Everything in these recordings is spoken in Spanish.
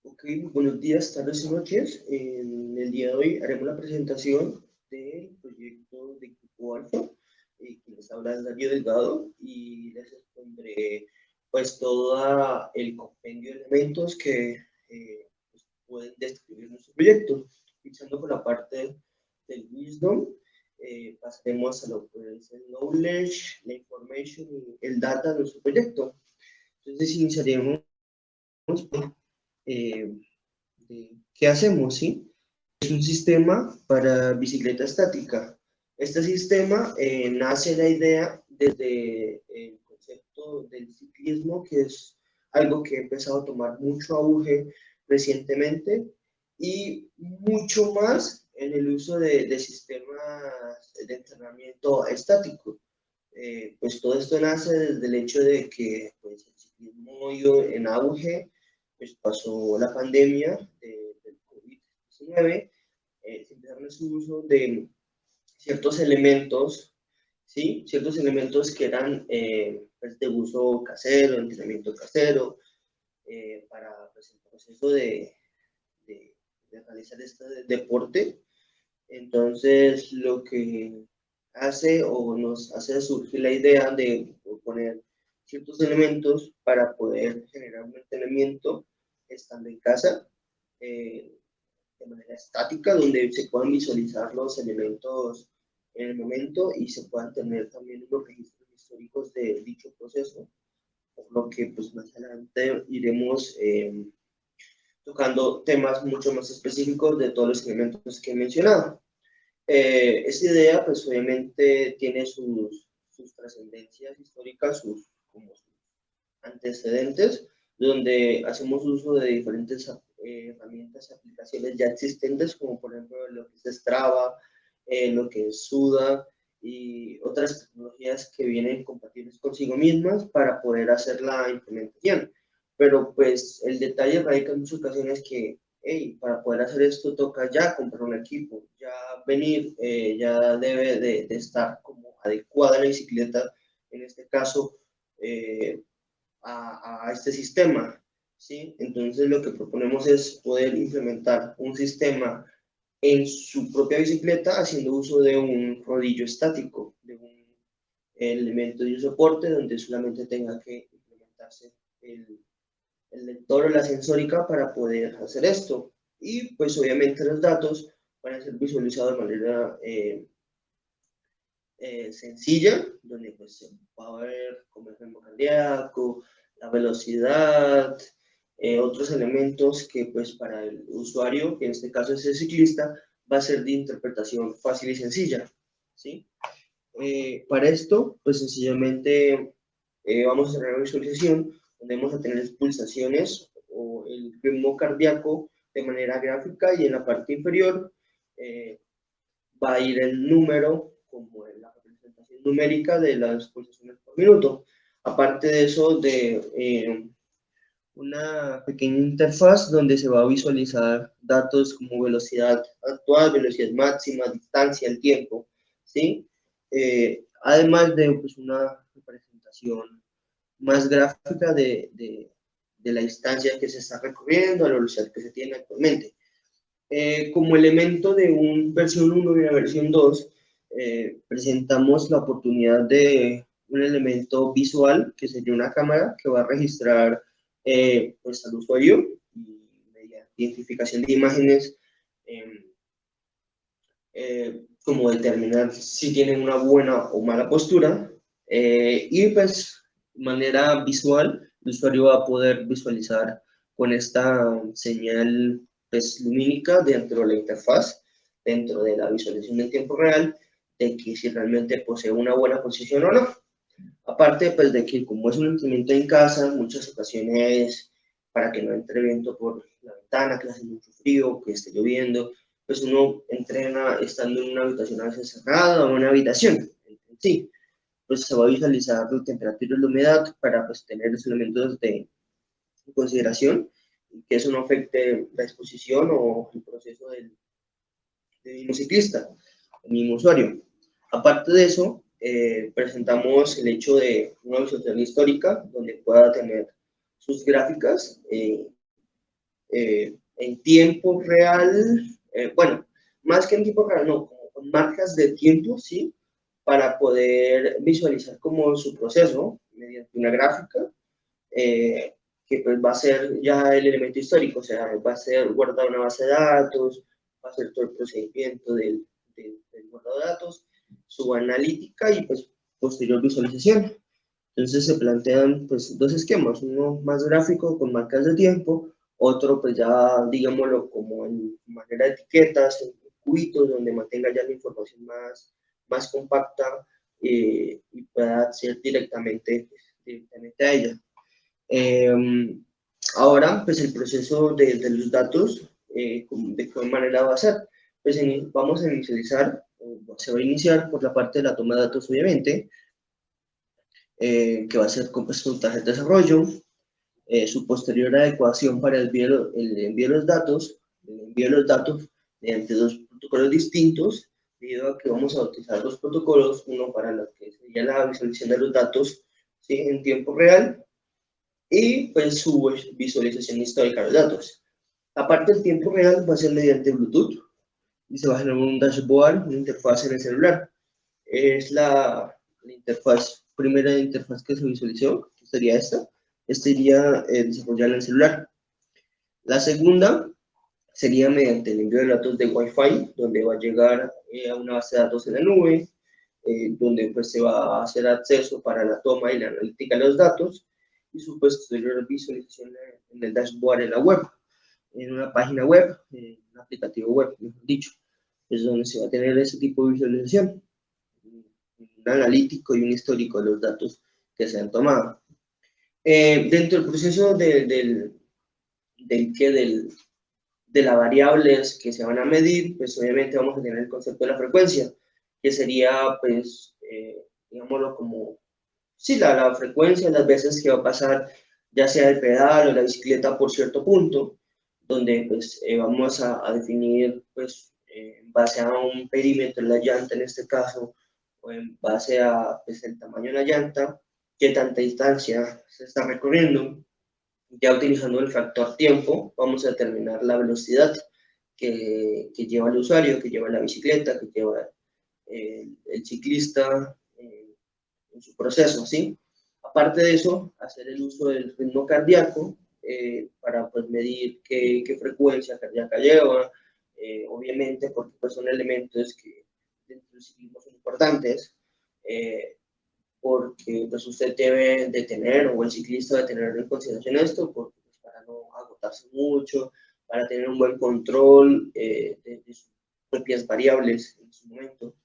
Ok, muy buenos días, tardes y noches. En el día de hoy haremos la presentación del proyecto de Grupo Alfa. Quien les habla es Darío Delgado y les expondré pues todo el compendio de elementos que pues, pueden describir nuestro proyecto. Iniciando con la parte del Wisdom, pasaremos a lo que es el Knowledge, la Information y el Data de nuestro proyecto. Entonces iniciaremos eh, ¿qué hacemos? ¿Sí? Es un sistema para bicicleta estática. Este sistema nace la idea desde el concepto del ciclismo, que es algo que ha empezado a tomar mucho auge recientemente y mucho más en el uso de sistemas de entrenamiento estático. Pues todo esto nace desde el hecho de que pues, el ciclismo ido en auge, pues pasó la pandemia del COVID-19, se empezaron a su uso de ciertos elementos, ¿sí? Ciertos elementos que eran pues, de uso casero, entrenamiento casero, para pues, el proceso de, de realizar este deporte. Entonces, lo que hace o nos hace surgir la idea de poner ciertos elementos para poder generar un entrenamiento estando en casa, eh, de manera estática, donde se puedan visualizar los elementos en el momento y se puedan tener también los registros históricos de dicho proceso, por lo que pues más adelante iremos tocando temas mucho más específicos de todos los elementos que he mencionado. Esta idea, pues obviamente tiene sus trascendencias históricas, como sus antecedentes, donde hacemos uso de diferentes herramientas y aplicaciones ya existentes, como por ejemplo lo que es Strava, lo que es Suda y otras tecnologías que vienen compatibles consigo mismas para poder hacer la implementación. Pero pues el detalle radica en muchas ocasiones que hey, para poder hacer esto toca ya comprar un equipo, ya venir, ya debe de estar como adecuada la bicicleta, en este caso, a este sistema, ¿sí? Entonces lo que proponemos es poder implementar un sistema en su propia bicicleta haciendo uso de un rodillo estático, de un elemento de soporte donde solamente tenga que implementarse el lector o la sensórica para poder hacer esto. Y pues obviamente los datos van a ser visualizados de manera sencilla, donde pues se va a ver como el ritmo cardíaco, la velocidad, otros elementos que pues para el usuario, que en este caso es el ciclista, va a ser de interpretación fácil y sencilla, ¿sí? Para esto, pues sencillamente vamos a hacer una visualización donde vamos a tener pulsaciones o el ritmo cardíaco de manera gráfica y en la parte inferior eh, va a ir el número como en la representación numérica de las pulsaciones por minuto. Aparte de eso, una pequeña interfaz donde se va a visualizar datos como velocidad actual, velocidad máxima, distancia, el tiempo, ¿sí? Además de pues, una representación más gráfica de la distancia que se está recorriendo, a la velocidad que se tiene actualmente. Como elemento de una versión 1 y una versión 2, presentamos la oportunidad de un elemento visual, que sería una cámara que va a registrar pues, al usuario y mediante identificación de imágenes, como determinar si tienen una buena o mala postura, y pues de manera visual el usuario va a poder visualizar con esta señal pues, lumínica dentro de la interfaz, dentro de la visualización en tiempo real, de que si realmente posee una buena posición o no. Aparte, pues de que como es un instrumento en casa, en muchas ocasiones, para que no entre viento por la ventana, que hace mucho frío, que esté lloviendo, pues uno entrena estando en una habitación a veces cerrada o en una habitación. Sí, pues se va a visualizar la temperatura y la humedad para pues tener los elementos de consideración y que eso no afecte la exposición o el proceso del mismo ciclista, el mismo usuario. Aparte de eso, presentamos el hecho de una visualización histórica donde pueda tener sus gráficas en tiempo real, bueno, más que en tiempo real, no, como con marcas de tiempo, ¿sí? Para poder visualizar como su proceso mediante una gráfica, que pues va a ser ya el elemento histórico, o sea, va a ser guardar una base de datos, va a ser todo el procedimiento del guardado de datos, su analítica y pues posterior visualización. Entonces se plantean pues dos esquemas, uno más gráfico con marcas de tiempo, otro pues ya digámoslo como en manera de etiquetas, en cubitos donde mantenga ya la información más compacta, y pueda acceder directamente a ella. Ahora pues el proceso de los datos, de qué manera va a ser. Pues vamos a inicializar, se va a iniciar por la parte de la toma de datos obviamente, que va a ser con pues, un tarjeta de desarrollo, su posterior adecuación para el envío de los datos, mediante dos protocolos distintos, debido a que vamos a utilizar dos protocolos, uno para lo que sería la visualización de los datos, ¿sí? En tiempo real, y pues su visualización histórica de los datos. Aparte del tiempo real va a ser mediante Bluetooth y se va a generar un dashboard, una interfaz en el celular. Es la interfaz, primera interfaz que se visualizó, que sería esta. Esta iría desarrollada en el celular. La segunda sería mediante el envío de datos de Wi-Fi, donde va a llegar a una base de datos en la nube, donde pues se va a hacer acceso para la toma y la analítica de los datos, y su posterior visualización en el dashboard en la web, en una página web, un aplicativo web, mejor dicho, es donde se va a tener ese tipo de visualización, un analítico y un histórico de los datos que se han tomado. Dentro del proceso de las variables que se van a medir, pues obviamente vamos a tener el concepto de la frecuencia, que sería, pues, digámoslo como, sí, la frecuencia, las veces que va a pasar, ya sea el pedal o la bicicleta por cierto punto, donde pues vamos a definir, pues, en base a un perímetro de la llanta en este caso, o en base a pues, el tamaño de la llanta, qué tanta distancia se está recorriendo. Ya utilizando el factor tiempo, vamos a determinar la velocidad que lleva el usuario, que lleva la bicicleta, que lleva el ciclista en su proceso, ¿sí? Aparte de eso, hacer el uso del ritmo cardíaco para pues, medir qué frecuencia cardíaca lleva, obviamente porque pues, son elementos que dentro del ciclismo son importantes, porque pues, usted debe de tener, o el ciclista debe tener en consideración esto, porque, pues, para no agotarse mucho, para tener un buen control de sus propias variables en su momento.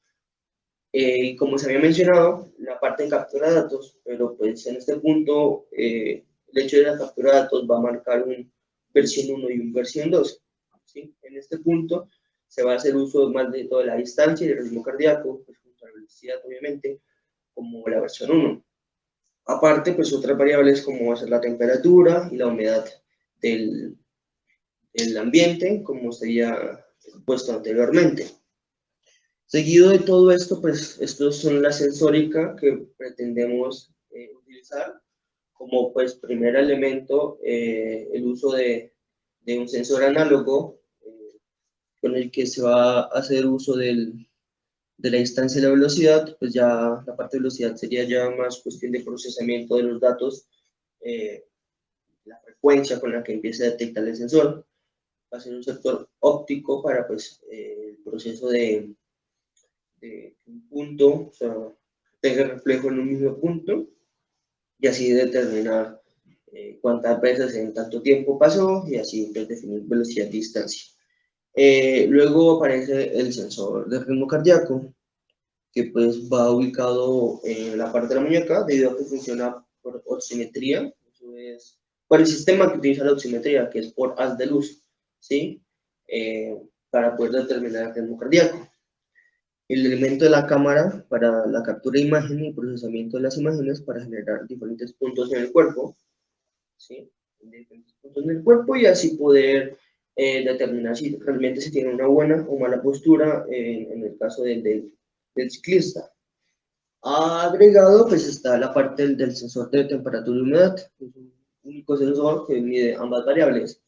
Y como se había mencionado, la parte de captura de datos, pero pues en este punto el hecho de la captura de datos va a marcar un versión 1 y un versión 2. ¿Sí? En este punto se va a hacer uso más de toda la distancia y el ritmo cardíaco, pues junto a la velocidad obviamente, como la versión 1. Aparte, pues otras variables como va a ser la temperatura y la humedad del, del ambiente, como se había puesto anteriormente. Seguido de todo esto, pues estos son la sensórica que pretendemos utilizar como pues primer elemento, el uso de un sensor análogo con el que se va a hacer uso de la distancia y la velocidad, pues ya la parte de velocidad sería ya más cuestión de procesamiento de los datos, eh, la frecuencia con la que empieza a detectar el sensor, va a ser un sector óptico para pues el proceso de un punto, o sea, tenga reflejo en un mismo punto y así determinar cuántas veces en tanto tiempo pasó y así pues, definir velocidad y distancia. Luego aparece el sensor de ritmo cardíaco, que pues va ubicado en la parte de la muñeca debido a que funciona por oximetría, eso es, por el sistema que utiliza la oximetría, que es por haz de luz, ¿sí? Para poder determinar el ritmo cardíaco. El elemento de la cámara para la captura de imagen y procesamiento de las imágenes para generar diferentes puntos en el cuerpo, ¿sí? Diferentes puntos en el cuerpo y así poder determinar si realmente se tiene una buena o mala postura en el caso del ciclista. Agregado, pues está la parte del sensor de temperatura y humedad, que es un único sensor que mide ambas variables.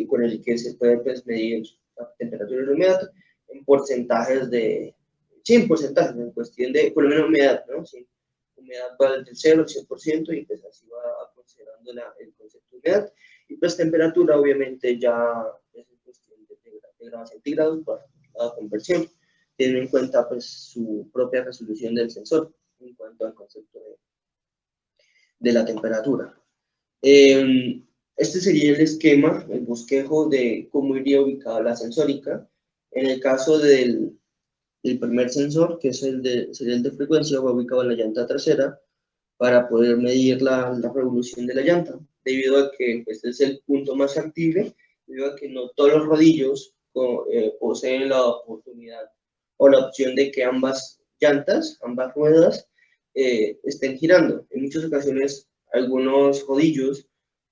con el que se puede pues, medir la temperatura y la humedad en porcentajes de, sí, en porcentajes, en cuestión de, por lo menos humedad, ¿no? Sí, humedad va desde el 0 al 100% y pues así va considerando el concepto de humedad. Y pues temperatura obviamente ya es en cuestión de grados centígrados para la conversión, teniendo en cuenta pues su propia resolución del sensor en cuanto al concepto de la temperatura. Este sería el esquema, el bosquejo de cómo iría ubicada la sensórica. En el caso del primer sensor, que es sería el de frecuencia, va ubicado en la llanta trasera para poder medir la revolución de la llanta, debido a que este es el punto más factible, debido a que no todos los rodillos poseen la oportunidad o la opción de que ambas llantas, ambas ruedas, estén girando. En muchas ocasiones, algunos rodillos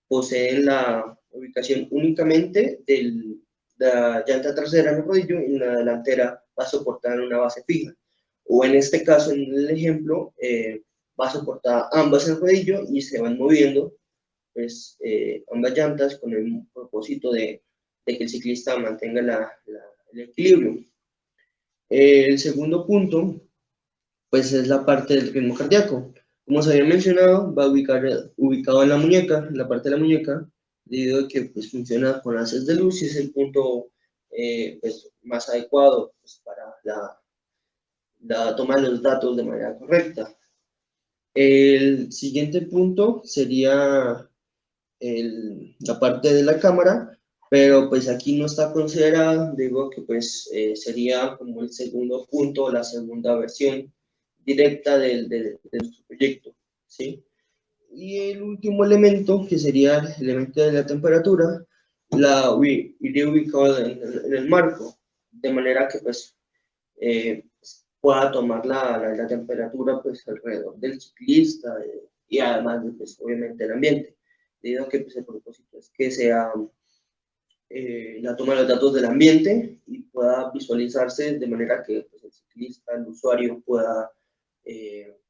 poseen la ubicación únicamente de la llanta trasera en el rodillo y en la delantera va a soportar una base fija. O en este caso, en el ejemplo, va a soportar ambas en el rodillo y se van moviendo pues, ambas llantas con el propósito de que el ciclista mantenga el equilibrio. El segundo punto, pues es la parte del ritmo cardíaco. Como se había mencionado, va ubicado en la muñeca, en la parte de la muñeca, debido a que pues, funciona con haces de luz y es el punto pues, más adecuado pues, para la toma de los datos de manera correcta. El siguiente punto sería la parte de la cámara, pero pues aquí no está considerada, digo que pues sería como el segundo punto, la segunda versión directa de nuestro proyecto, ¿sí? Y el último elemento, que sería el elemento de la temperatura, iría ubicado en el marco, de manera que pues pueda tomar la temperatura pues alrededor del ciclista y además pues, obviamente el ambiente, debido a que pues, el propósito es que sea la toma de los datos del ambiente y pueda visualizarse de manera que pues, el ciclista, el usuario pueda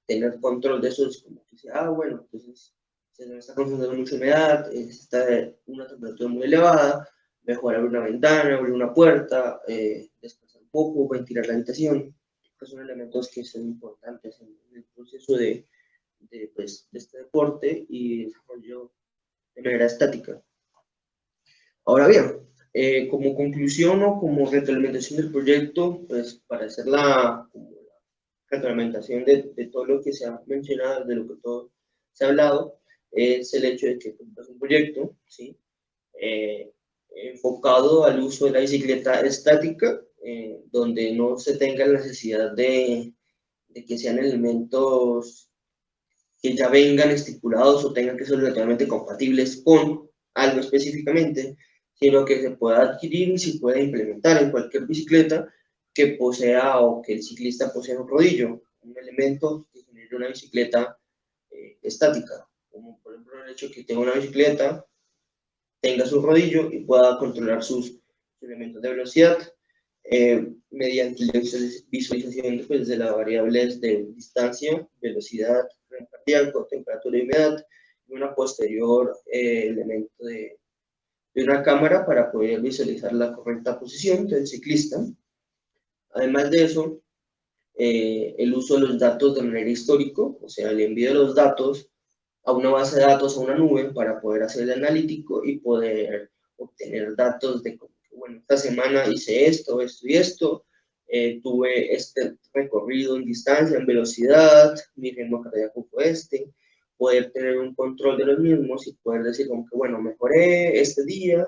tener control de eso, es como que dice, bueno, entonces se me está concentrando mucha humedad, está una temperatura muy elevada, mejor abrir una ventana, abrir una puerta, descansar un poco, ventilar la habitación, que son elementos que son importantes en el proceso pues, de este deporte y desarrollo de manera estática. Ahora bien, como conclusión o como retroalimentación del proyecto, pues para hacer como la retroalimentación de todo lo que se ha mencionado, de lo que todo se ha hablado, es el hecho de que pues, es un proyecto, ¿sí? Enfocado al uso de la bicicleta estática, donde no se tenga la necesidad de que sean elementos que ya vengan estipulados o tengan que ser relativamente compatibles con algo específicamente, sino que se pueda adquirir y se pueda implementar en cualquier bicicleta que posea o que el ciclista posea un rodillo, un elemento que genere una bicicleta estática, como por ejemplo el hecho de que tenga una bicicleta, tenga su rodillo y pueda controlar sus elementos de velocidad mediante la visualización pues, de las variables de distancia, velocidad, ritmo cardíaco, temperatura y humedad, y una posterior elemento de una cámara para poder visualizar la correcta posición del ciclista. Además de eso, el uso de los datos de manera histórico, o sea, el envío de los datos a una base de datos, a una nube, para poder hacer el analítico y poder obtener datos de, bueno, esta semana hice esto, esto y esto, tuve este recorrido en distancia, en velocidad, mi ritmo cardíaco fue este, poder tener un control de los mismos y poder decir como que, bueno, mejoré este día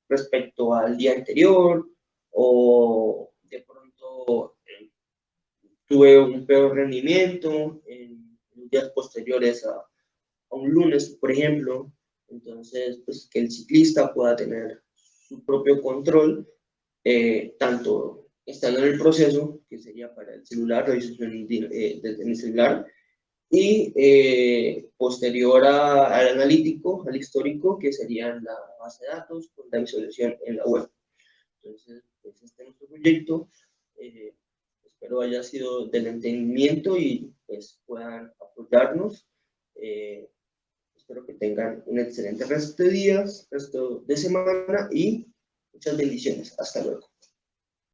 respecto al día anterior, o de pronto tuve un peor rendimiento en días posteriores a un lunes, por ejemplo. Entonces, pues que el ciclista pueda tener su propio control, tanto estando en el proceso, que sería para el celular, revisión desde mi celular, y posterior al analítico, al histórico, que sería la base de datos con la visualización en la web. Entonces, pues este es nuestro proyecto. Espero haya sido del entendimiento y pues puedan apoyarnos. Espero que tengan un excelente resto de días, resto de semana y muchas bendiciones. Hasta luego.